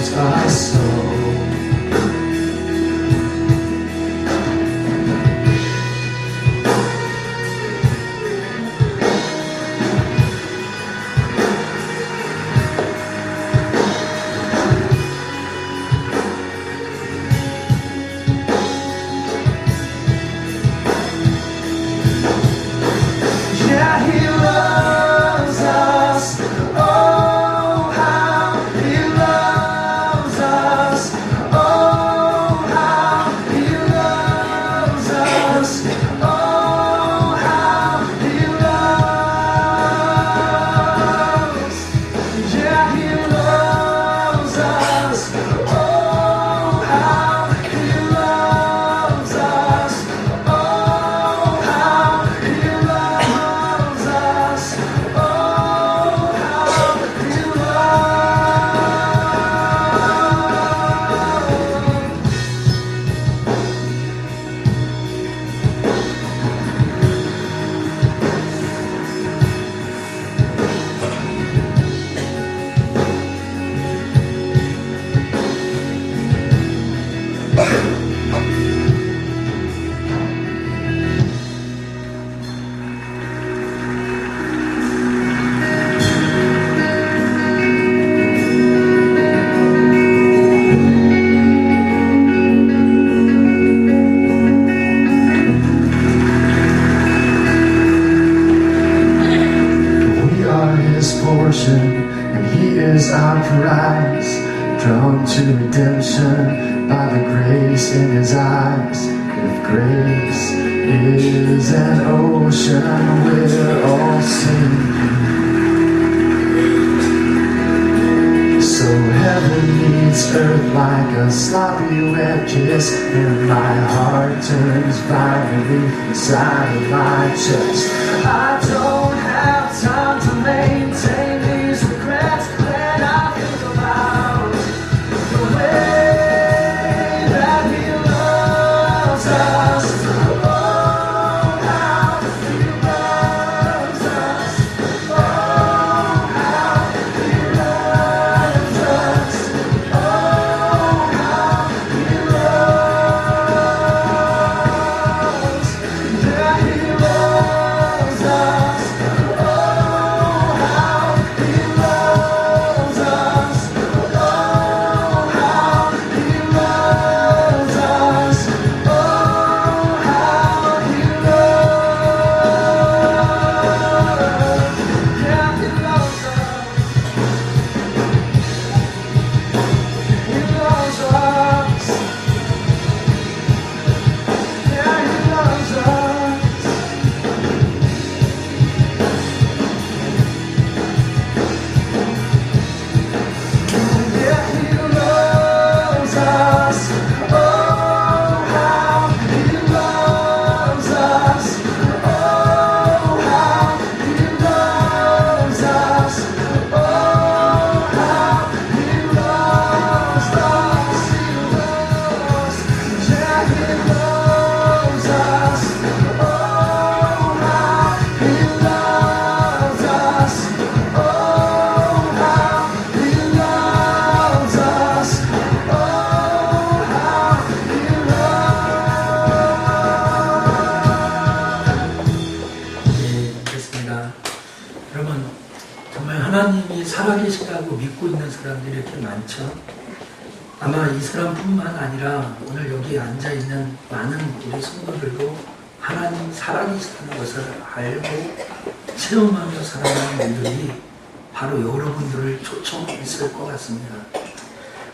loves us so. Yeah, he loves us. Oh, how he loves us. Oh, how he loves us. Oh, how he loves. Yeah, he loves us. Oh, how he loves us. Oh, how he loves us. Oh, how he loves. We are his portion, and he is our prize, drawn to redemption by the grace in his eyes. If grace is an ocean, we're all sinking. So heaven meets earth like a sloppy wet kiss, and my heart turns violently inside of my chest. I don't have time to maintain these regrets when I think about the way that he loves us. Oh, how he loves us. Oh, how he loves us. Oh, how he loves. Yeah, he loves us. Oh, how he loves us. Oh, how he loves us. Oh, how he loves. Yeah, he loves us. He loves us. Yeah, he loves us. Yeah, he loves us. Oh, how he loves us. Oh, how he loves us. Oh, how he loves us. He loves. Yeah, he loves us. Oh, how he loves us. Oh, how he loves us. Oh, how he loves. 예, 됐습니다. 여러분, 정말 하나님이 살아계시다고 믿고 있는 사람들이 이렇게 많죠. 아마 이 사람뿐만 아니라 오늘 여기 앉아있는 많은 우리 성도들도 하나님 살아계시다는 것을 알고 체험하며 살아가는 분들이 바로 여러분들을 초청했을 것 같습니다.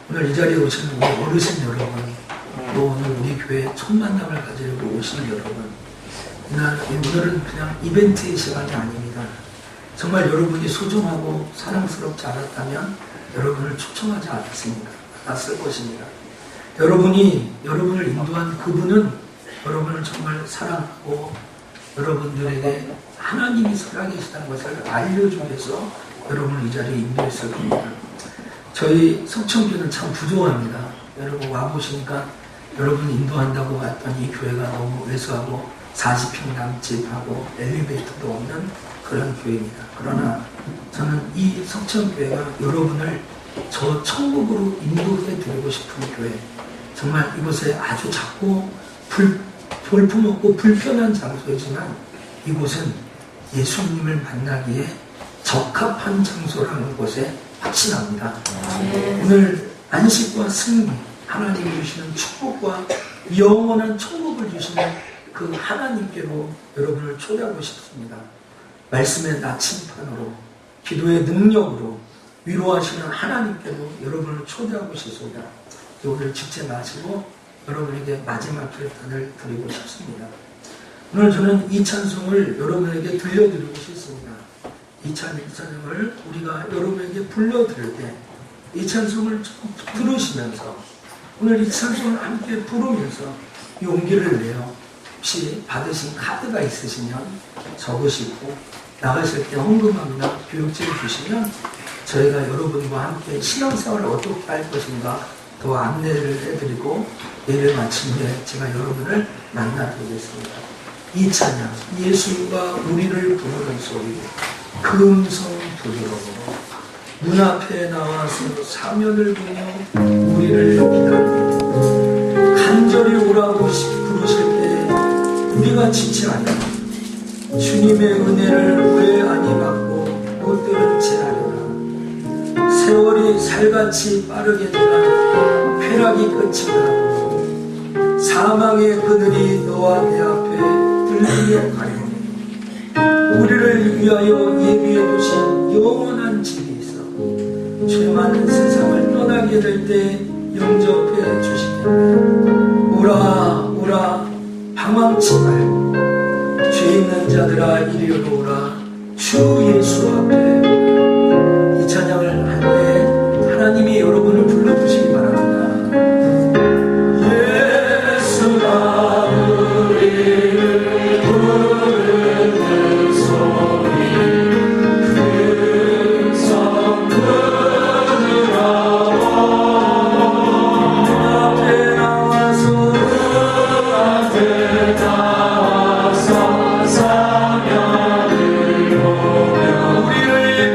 오늘 이 자리에 오신 우리 어르신 여러분, 또 오늘 우리 교회 첫 만남을 가지려고 오신 여러분, 오늘은 그냥 이벤트의 시간이 아닙니다. 정말 여러분이 소중하고 사랑스럽지 않았다면 여러분을 초청하지 않았을 것입니다. 여러분이 여러분을 인도한 그분은 여러분을 정말 사랑하고 여러분들에게 하나님이 살아계시다는 것을 알려주기 위해서 여러분을 이 자리에 인도했을 겁니다. 저희 석천교는 참 부족합니다. 여러분 와보시니까 여러분 인도한다고 왔던 이 교회가 너무 왜소하고 40평 남집하고 엘리베이터도 없는 그런 교회입니다. 그러나 저는 이 석천교회가 여러분을 저 천국으로 인도해 드리고 싶은 교회. 정말 이곳에 아주 작고 볼품없고 불편한 장소이지만 이곳은 예수님을 만나기에 적합한 장소라는 것에 확신합니다. 오늘 안식과 승리, 하나님이 주시는 축복과 영원한 천국을 주시는 그 하나님께로 여러분을 초대하고 싶습니다. 말씀의 나침판으로, 기도의 능력으로 위로하시는 하나님께로 여러분을 초대하고 싶습니다. 오늘 직제 마치고 여러분에게 마지막 결단을 드리고 싶습니다. 오늘 저는 이 찬송을 여러분에게 들려드리고 싶습니다. 이 찬송을 우리가 여러분에게 불러드릴 때 이 찬송을 들으시면서 오늘 이 찬송을 함께 부르면서 용기를 내어 혹시 받으신 카드가 있으시면 적으시고 나가실 때 헌금함이나 교육지를 주시면 저희가 여러분과 함께 신앙생활을 어떻게 할 것인가 더 안내를 해드리고 예를 마친 후에 제가 여러분을 만나드리겠습니다. 이 찬양, 예수가 우리를 부르는 소리, 금성 부드러워 눈앞에 나와서 사면을 보며 우리를 기다리고 간절히 오라고 부르실 때 우리가 지체 아니라 주님의 은혜를 왜 아니 받고 못 들은 채 하려나. 세월이 살같이 빠르게 지나 쾌락이 끝이 나고 사망의 그늘이 너와 내 앞에 들리게 가려니 우리를 위하여 예비해 두신 영원한 집이 있어 죄 많은 세상을 떠나게 될 때 영접해 주시겠네. 오라 오라 방황치 말고 죄 있는 자들아 이리로 오라 주 예수 앞에. 이 찬양을 할 때 하나님이 여러분을 불러주시기 바랍니다. 예수가 우리를 부르는 소리 금성 부드러워 눈앞에 나와서 사면을 보며 우리를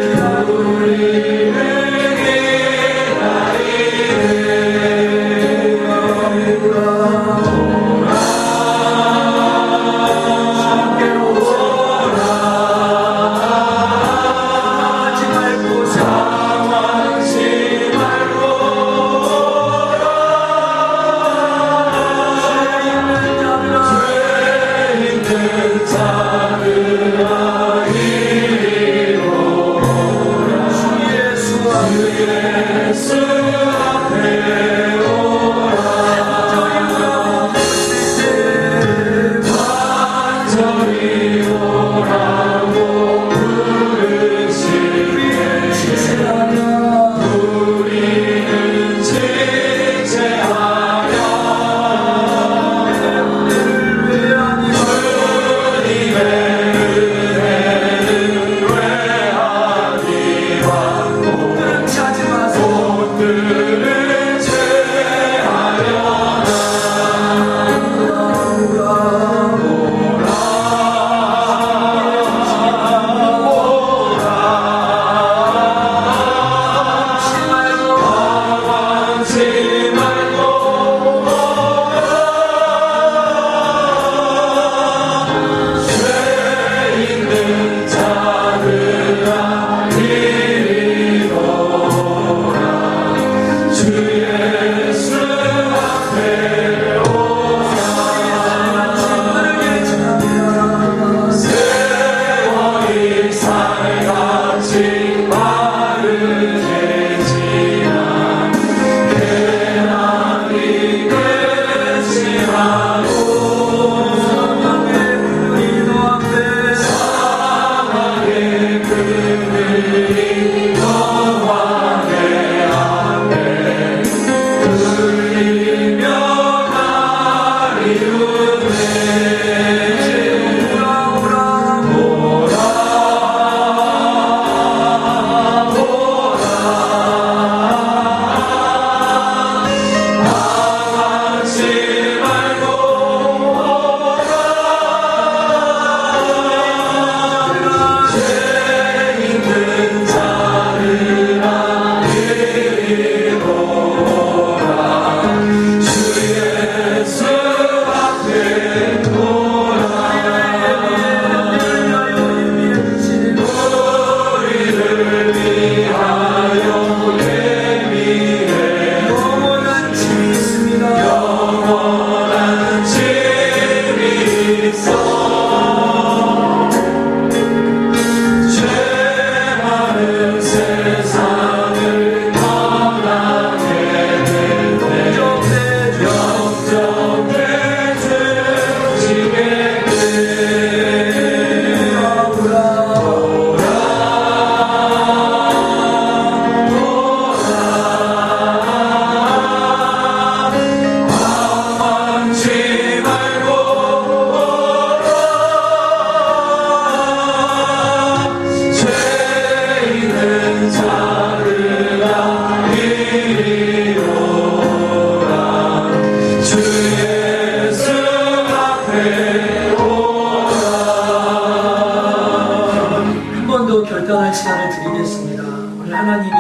더 결단할 시간을 드리겠습니다. 오늘 하나님이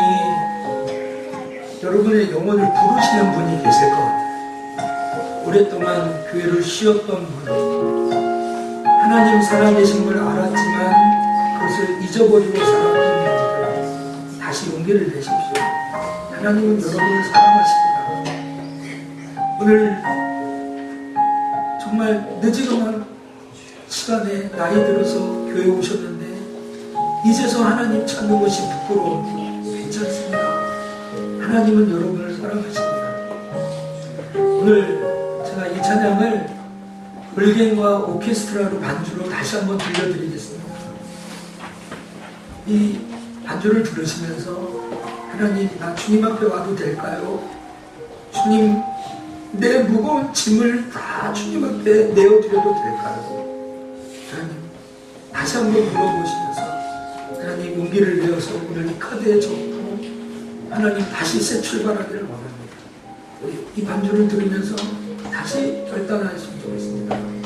여러분의 영혼을 부르시는 분이 계실 것 같아요. 오랫동안 교회를 쉬었던 분, 하나님 살아계신 걸 알았지만 그것을 잊어버리고 살았던 분들, 다시 용기를 내십시오. 하나님은 여러분을 사랑하십니다. 오늘 정말 늦지막한 시간에 나이 들어서 교회에 오셨는데 이제서 하나님 찾는 것이 부끄러운 괜찮습니다. 하나님은 여러분을 사랑하십니다. 오늘 제가 이 찬양을 올겐과 오케스트라로 반주로 다시 한번 들려드리겠습니다. 이 반주를 들으시면서 하나님, 나 주님 앞에 와도 될까요? 주님, 내 무거운 짐을 다 주님 앞에 내어드려도 될까요? 하나님, 다시 한번 물어보시면서 하나님 용기를 내어서 오늘 이 카드에 적고 하나님 다시 새 출발하기를 원합니다. 이 반주를 들으면서 다시 결단하셨으면 좋겠습니다.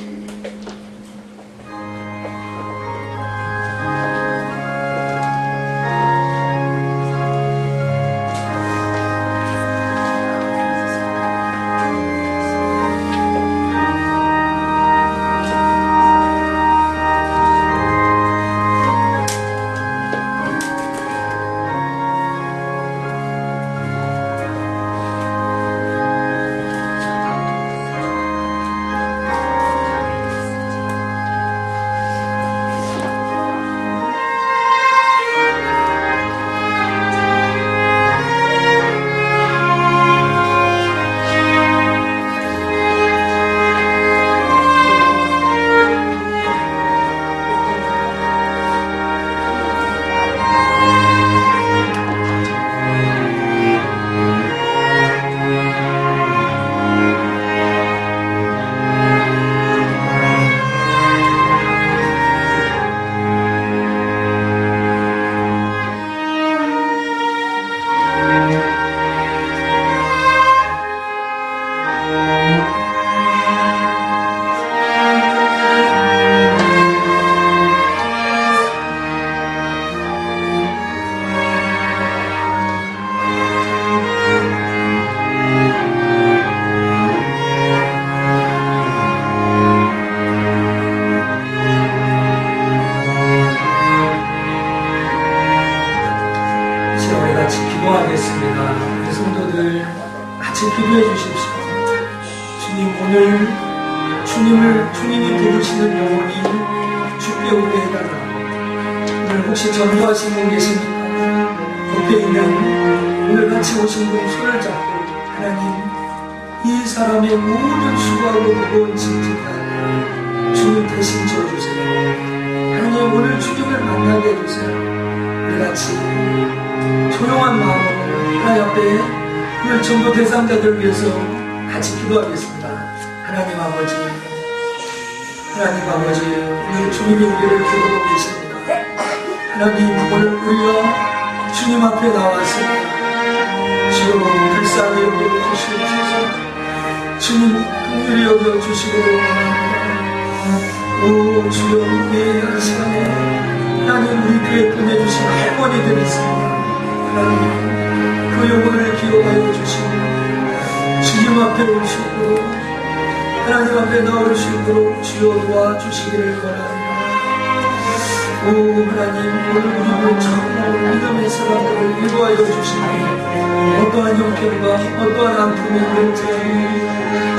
주님이 부르시는 영혼이 주께 오게 해달라. 오늘 혹시 전도하신 분 계십니까? 옆에 있는 오늘 같이 오신 분 손을 잡고 하나님, 이 사람의 모든 수고하고 무거운 짐짓을 주님 대신 져주세요. 하나님, 오늘 주님을 만나게 해주세요. 우리 같이 조용한 마음으로 하나님 앞에 오늘 전도 대상자들을 위해서 같이 기도하겠습니다. 하나님 아버지, 오늘 주님이 우리를 부르고 계십니다. 하나님, 오늘 우리가 주님 앞에 나왔습니다. 주여 불쌍히 여겨주시옵소서. 주님 긍휼히 여겨주시기를 원합니다. 오 주여, 이 시간에 하나님 우리 교회 보내주신 할머니들이 있습니다. 하나님, 그 영혼을 기억하여 주시고 주님 앞에 오시고 하나님 앞에 나올 수 있도록 주여 도와주시기를 원합니다. 오 하나님, 오늘 우리를 정말 믿음의 사람들을 인도하여 주시고 어떠한 형편과 어떠한 아픔이 있는지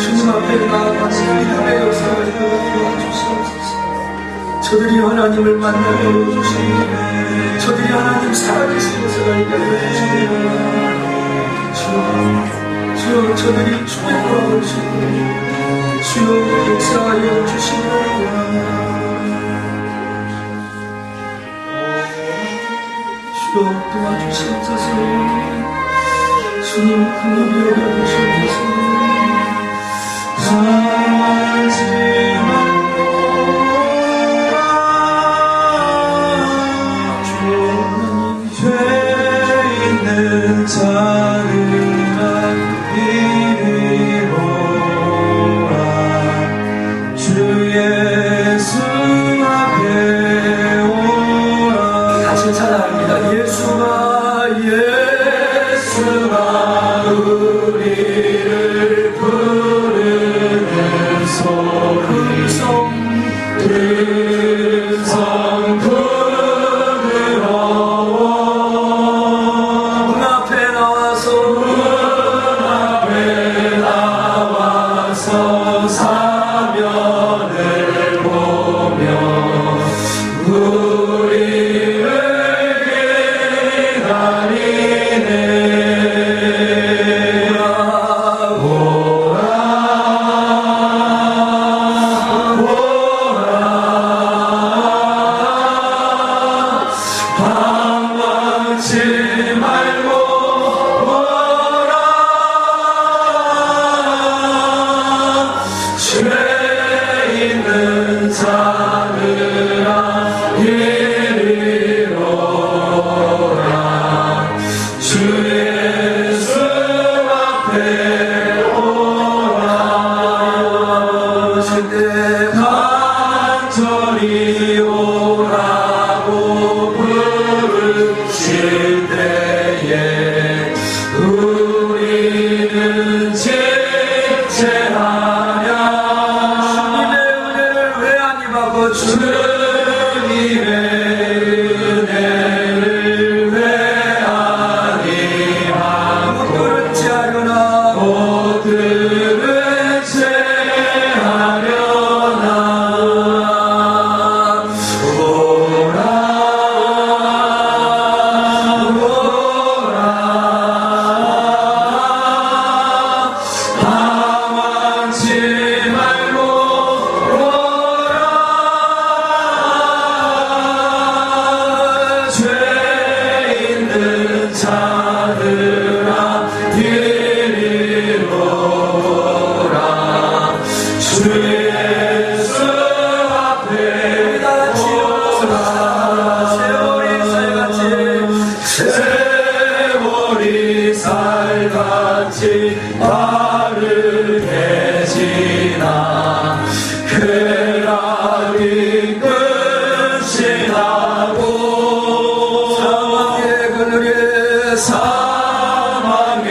주님 앞에 나아가서 믿음의 역사를 도와주시옵소서. 저들이 하나님을 만나게 해주시고 저들이 하나님 살아계신 것을 알게 해주시고 주여 저들이 주에 돌아올 수 있도록 주여 역사하여 주시기를 원합니다. 주여 도와주시옵소서. 주님 긍휼히 여겨주시옵소서. 세월이 살같이 빠르게 지나 쾌락이 끝이 나고 사망의 그늘에 사망의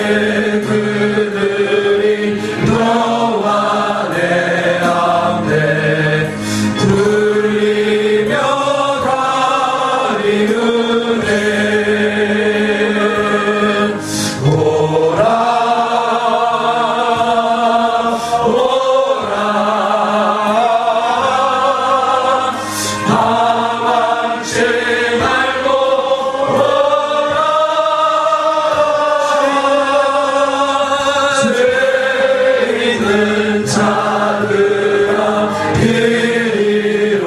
그늘이 너와 내 앞에 들리며 가리우네 오라 오라 방황치 말고 오라 죄 있는 자들아 이리로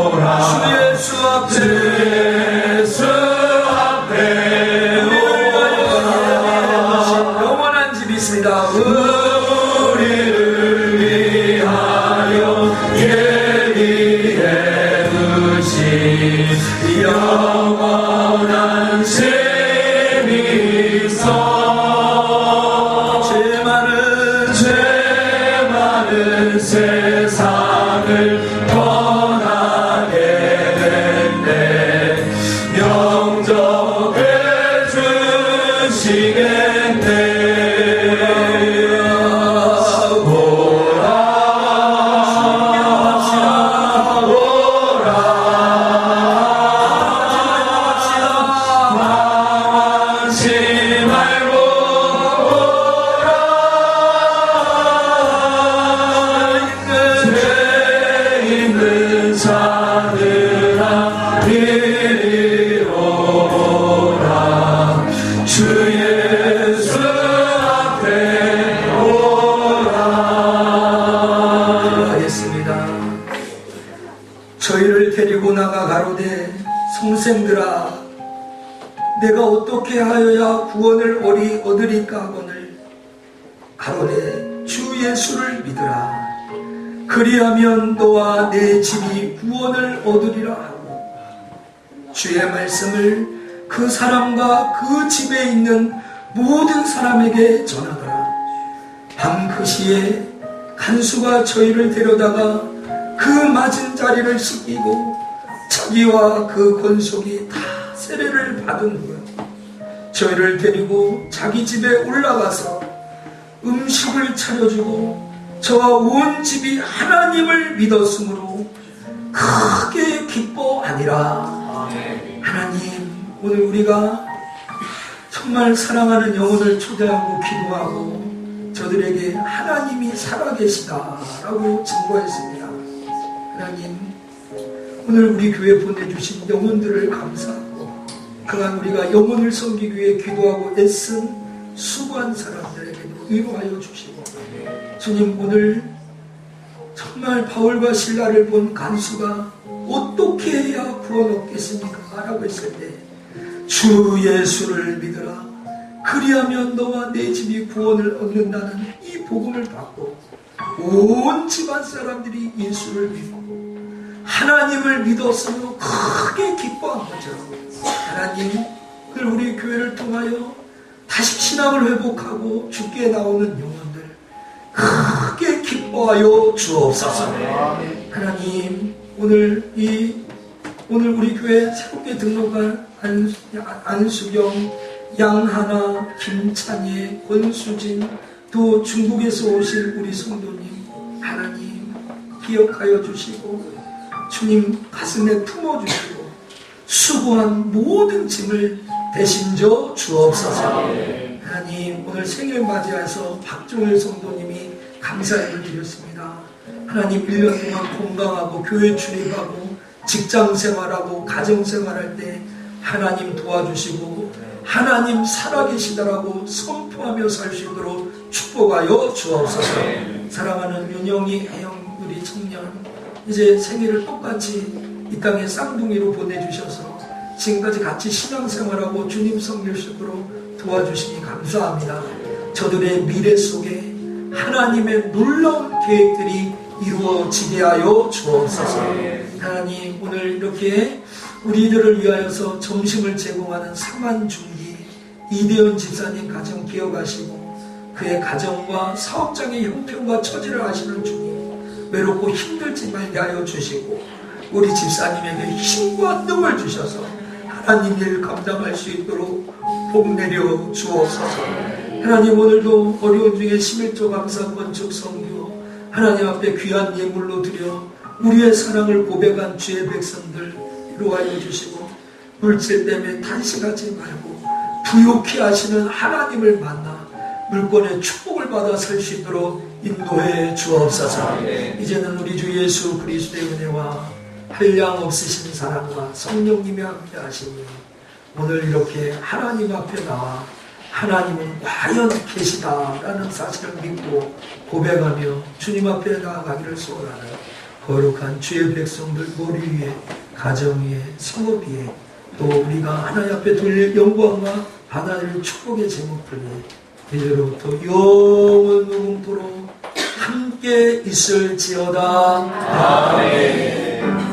오라 주 예수 앞에 예수 앞에 영원한 집이 있습니다. 우리를 위하여 예비해 두신 영원한 집이 있어 죄 많은 세상을 떠나게 된대 영접해 주시겠네 오라 오라 망하지 말고 죄 있는 자들아 이리로 오라 주 예수 앞에 오라 하겠습니다. 저희를 데리고 나가 가로되 성생들아 내가 어떻게 하여야 구원을 얻으리까 하거늘 가로되 주 예수를 믿으라 그리하면 너와 내 집이 구원을 얻으리라 하고 주의 말씀을 그 사람과 그 집에 있는 모든 사람에게 전하더라. 밤 그 시에 간수가 저희를 데려다가 그 맞은 자리를 씻기고 자기와 그 권속이 다 세례를 받은 후에 저희를 데리고 자기 집에 올라가서 음식을 차려주고 저와 온 집이 하나님을 믿었으므로 크게 기뻐하니라. 하나님, 오늘 우리가 정말 사랑하는 영혼을 초대하고 기도하고 저들에게 하나님이 살아계시다라고 증거했습니다. 하나님, 오늘 우리 교회 보내주신 영혼들을 감사하고 그간 우리가 영혼을 섬기기 위해 기도하고 애쓴 수고한 사람들에게도 위로하여 주시고 주님, 오늘 정말 바울과 신라를 본 간수가 어떻게 해야 구원 얻겠습니까? 라고 했을 때 주 예수를 믿으라 그리하면 너와 내 집이 구원을 얻는다는 이 복음을 받고 온 집안 사람들이 예수를 믿고 하나님을 믿었으며 크게 기뻐한 거죠. 하나님, 오늘 우리 교회를 통하여 다시 신앙을 회복하고 주께 나오는 영혼들 크게 기뻐하여 주옵소서. 하나님, 오늘 우리 교회 새롭게 등록한 안수경, 양하나, 김찬예, 권수진, 또 중국에서 오신 우리 성도님 하나님 기억하여 주시고 주님 가슴에 품어주시고 수고한 모든 짐을 대신져 주옵소서. 하나님, 오늘 생일 맞이해서 박종일 성도님이 감사를 드렸습니다. 하나님, 1년 동안 건강하고 교회 출입하고 직장생활하고 가정생활할 때 하나님 도와주시고 하나님 살아계시다라고 선포하며 살 수 있도록 축복하여 주옵소서. 사랑하는 윤영이, 혜영, 우리 청년 이제 생일을 똑같이 이 땅에 쌍둥이로 보내주셔서 지금까지 같이 신앙생활하고 주님 섬길 수 있도록 도와주시니 감사합니다. 저들의 미래 속에 하나님의 놀라운 계획들이 이루어지게 하여 주옵소서. 하나님, 오늘 이렇게 우리들을 위하여서 점심을 제공하는 사만중기 이대현 집사님 가정 기억하시고 그의 가정과 사업장의 형편과 처지를 아시는 주님, 외롭고 힘들지 말게 하여 주시고 우리 집사님에게 힘과 능을 주셔서 하나님 일 감당할 수 있도록 복 내려 주옵소서. 하나님, 오늘도 어려운 중에 11조 감사 건축 성교 하나님 앞에 귀한 예물로 드려 우리의 사랑을 고백한 주의 백성들 위로하여 주시고 물질 때문에 탄식하지 말고 부욕해 하시는 하나님을 만나 물권의 축복을 받아 살 수 있도록 인도해 주옵소서. 이제는 우리 주 예수 그리스도의 은혜와 한량 없으신 사랑과 성령님이 함께 하시니 오늘 이렇게 하나님 앞에 나와 하나님은 과연 계시다라는 사실을 믿고 고백하며 주님 앞에 나아가기를 소원하는 거룩한 주의 백성들 머리 위에, 가정 위에, 성업 위에, 또 우리가 하나님 앞에 돌릴 영광과 받아들일 축복의 제목들 위에 이제로부터 영원 무궁토록 함께 있을지어다. 아멘.